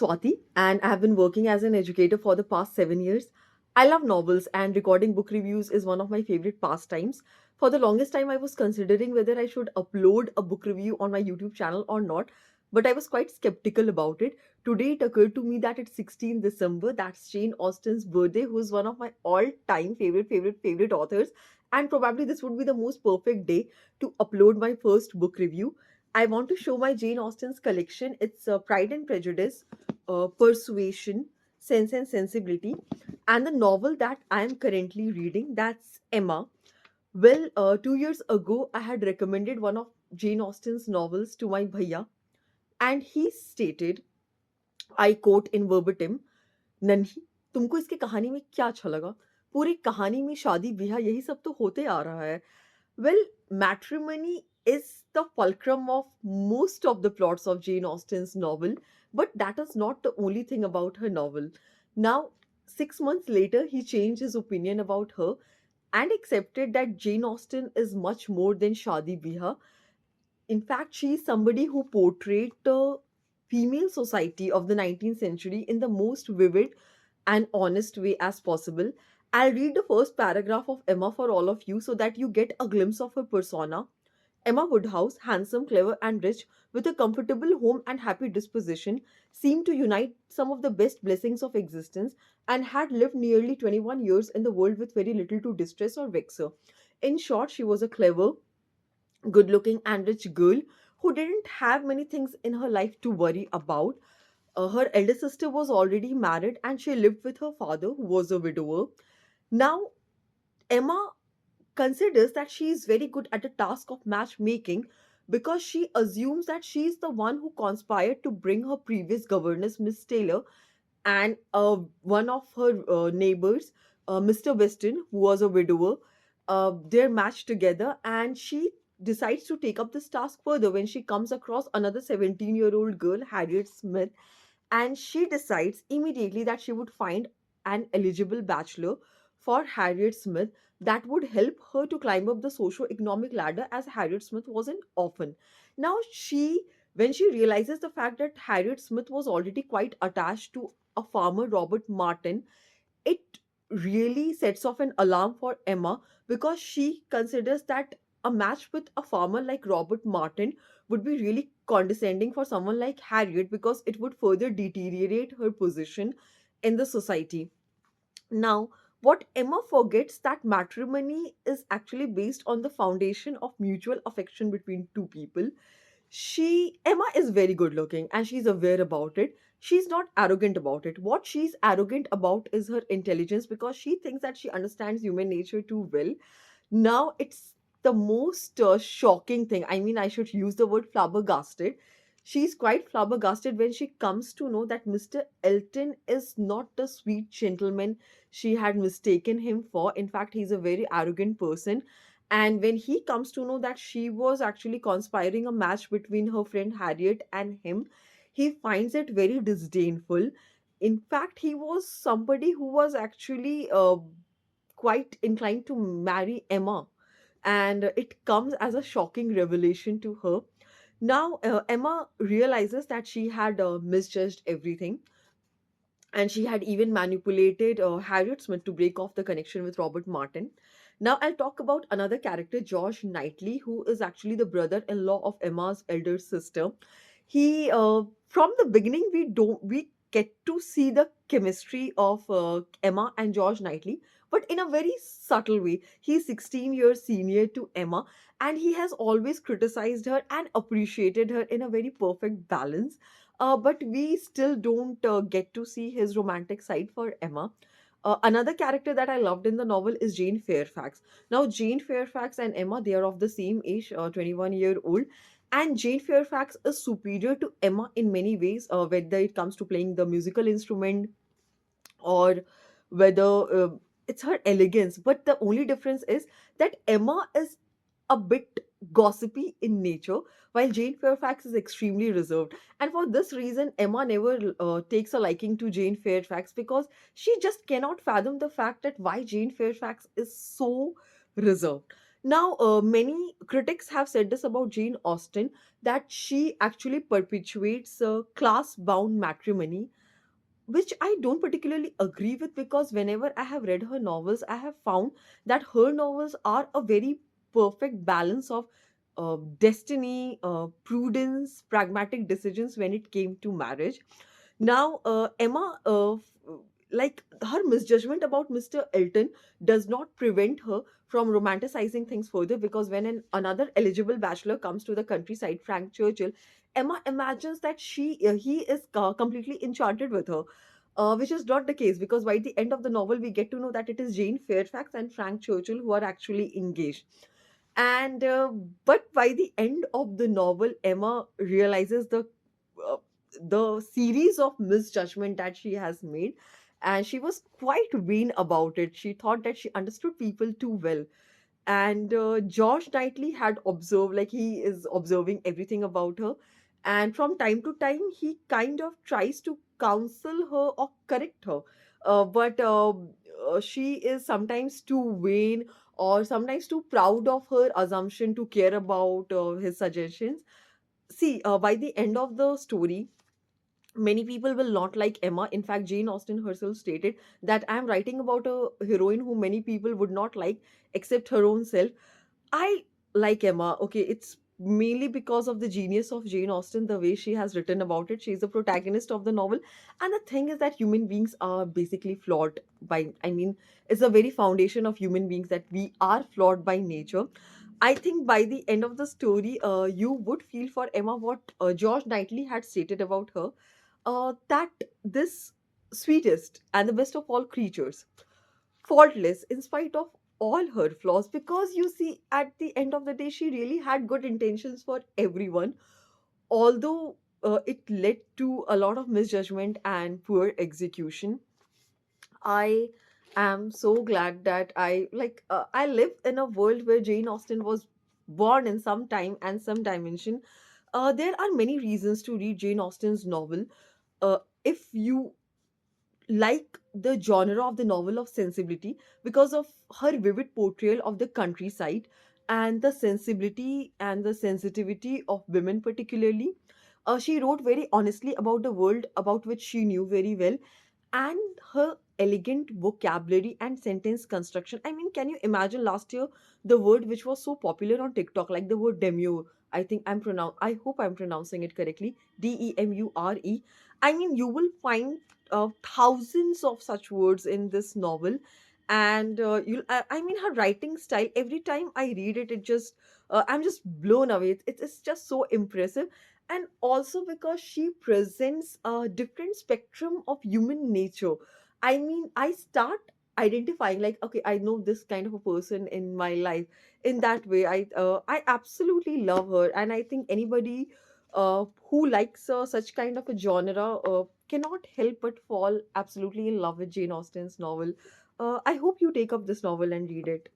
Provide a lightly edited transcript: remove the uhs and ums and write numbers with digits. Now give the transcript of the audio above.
Swati, and I have been working as an educator for the past 7 years. I love novels, and recording book reviews is one of my favorite pastimes. For the longest time, I was considering whether I should upload a book review on my YouTube channel or not, but I was quite skeptical about it. Today, it occurred to me that it's 16th December, that's Jane Austen's birthday, who is one of my all time favorite authors, and probably this would be the most perfect day to upload my first book review. I want to show my Jane Austen's collection. It's Pride and Prejudice, Persuasion, Sense and Sensibility, and the novel that I am currently reading, that's Emma. Well, 2 years ago, I had recommended one of Jane Austen's novels to my bhaiya, and he stated, I quote in verbatim, नन्ही, तुमको इसकी कहानी में क्या अच्छा लगा? पूरी कहानी में शादी ब्याह यही सब तो होते आ रहा है. Well, matrimony is the fulcrum of most of the plots of Jane Austen's novel, but that is not the only thing about her novel. Now, 6 months later, he changed his opinion about her and accepted that Jane Austen is much more than Shadi Biha. In fact, she is somebody who portrayed the female society of the 19th century in the most vivid and honest way as possible. I'll read the first paragraph of Emma for all of you so that you get a glimpse of her persona. Emma Woodhouse, handsome, clever, and rich, with a comfortable home and happy disposition, seemed to unite some of the best blessings of existence and had lived nearly 21 years in the world with very little to distress or vex her. In short, she was a clever, good looking, and rich girl who didn't have many things in her life to worry about. Her elder sister was already married and she lived with her father, who was a widower. Now, Emma considers that she is very good at the task of matchmaking because she assumes that she is the one who conspired to bring her previous governess, Miss Taylor, and one of her neighbors, Mr. Weston, who was a widower, they're matched together, and she decides to take up this task further when she comes across another 17-year-old girl, Harriet Smith, and she decides immediately that she would find an eligible bachelor for Harriet Smith that would help her to climb up the socio-economic ladder, as Harriet Smith was an orphan. Now, when she realizes the fact that Harriet Smith was already quite attached to a farmer, Robert Martin, it really sets off an alarm for Emma because she considers that a match with a farmer like Robert Martin would be really condescending for someone like Harriet because it would further deteriorate her position in the society. Now, what Emma forgets that matrimony is actually based on the foundation of mutual affection between two people. Emma is very good looking and she's aware about it. She's not arrogant about it. What she's arrogant about is her intelligence because she thinks that she understands human nature too well. Now, it's the most shocking thing. I mean, I should use the word flabbergasted. She's quite flabbergasted when she comes to know that Mr. Elton is not the sweet gentleman she had mistaken him for. In fact, he's a very arrogant person. And when he comes to know that she was actually conspiring a match between her friend Harriet and him, he finds it very disdainful. In fact, he was somebody who was actually quite inclined to marry Emma, and it comes as a shocking revelation to her. Now, Emma realizes that she had misjudged everything, and she had even manipulated Harriet Smith to break off the connection with Robert Martin. Now, I'll talk about another character, George Knightley, who is actually the brother-in-law of Emma's elder sister. From the beginning, we get to see the chemistry of Emma and George Knightley, but in a very subtle way. He's 16 years senior to Emma, and he has always criticized her and appreciated her in a very perfect balance. But we still don't get to see his romantic side for Emma. Another character that I loved in the novel is Jane Fairfax. Now, Jane Fairfax and Emma, they are of the same age, 21-year-old, and Jane Fairfax is superior to Emma in many ways, whether it comes to playing the musical instrument or whether it's her elegance. But the only difference is that Emma is a bit gossipy in nature, while Jane Fairfax is extremely reserved. And for this reason, Emma never takes a liking to Jane Fairfax because she just cannot fathom the fact that why Jane Fairfax is so reserved. Now, many critics have said this about Jane Austen, that she actually perpetuates class bound matrimony, which I don't particularly agree with, because whenever I have read her novels, I have found that her novels are a very perfect balance of destiny, prudence, pragmatic decisions when it came to marriage. Now, Emma, like her misjudgment about Mr. Elton does not prevent her from romanticizing things further, because when another eligible bachelor comes to the countryside, Frank Churchill, Emma imagines that he is completely enchanted with her, which is not the case, because by the end of the novel we get to know that it is Jane Fairfax and Frank Churchill who are actually engaged. And but by the end of the novel, Emma realizes uh, the series of misjudgment that she has made, and she was quite vain about it. She thought that she understood people too well. And Josh Knightley had observed, like he is observing everything about her, and from time to time he kind of tries to counsel her or correct her, but she is sometimes too vain or sometimes too proud of her assumption to care about his suggestions. See, by the end of the story, many people will not like Emma. In fact, Jane Austen herself stated that I am writing about a heroine who many people would not like except her own self. I like Emma. Okay, it's mainly because of the genius of Jane Austen, the way she has written about it. She's the protagonist of the novel. And the thing is that human beings are basically flawed I mean, it's the very foundation of human beings that we are flawed by nature. I think by the end of the story, you would feel for Emma what George Knightley had stated about her, that this sweetest and the best of all creatures, faultless in spite of all her flaws, because you see, at the end of the day, she really had good intentions for everyone, although it led to a lot of misjudgment and poor execution. I am so glad that I live in a world where Jane Austen was born in some time and some dimension. There are many reasons to read Jane Austen's novel. If you like the genre of the novel of Sensibility, because of her vivid portrayal of the countryside and the sensibility and the sensitivity of women, particularly. She wrote very honestly about the world about which she knew very well, and her elegant vocabulary and sentence construction. I mean, can you imagine last year the word which was so popular on TikTok, like the word demure? I hope I'm pronouncing it correctly. Demure. I mean, you will find thousands of such words in this novel. And I mean, her writing style, every time I read it, I'm just blown away. It's just so impressive. And also because she presents a different spectrum of human nature. I mean, I start identifying, like, okay, I know this kind of a person in my life. In that way, I absolutely love her, and I think anybody who likes such kind of a genre cannot help but fall absolutely in love with Jane Austen's novel. I hope you take up this novel and read it.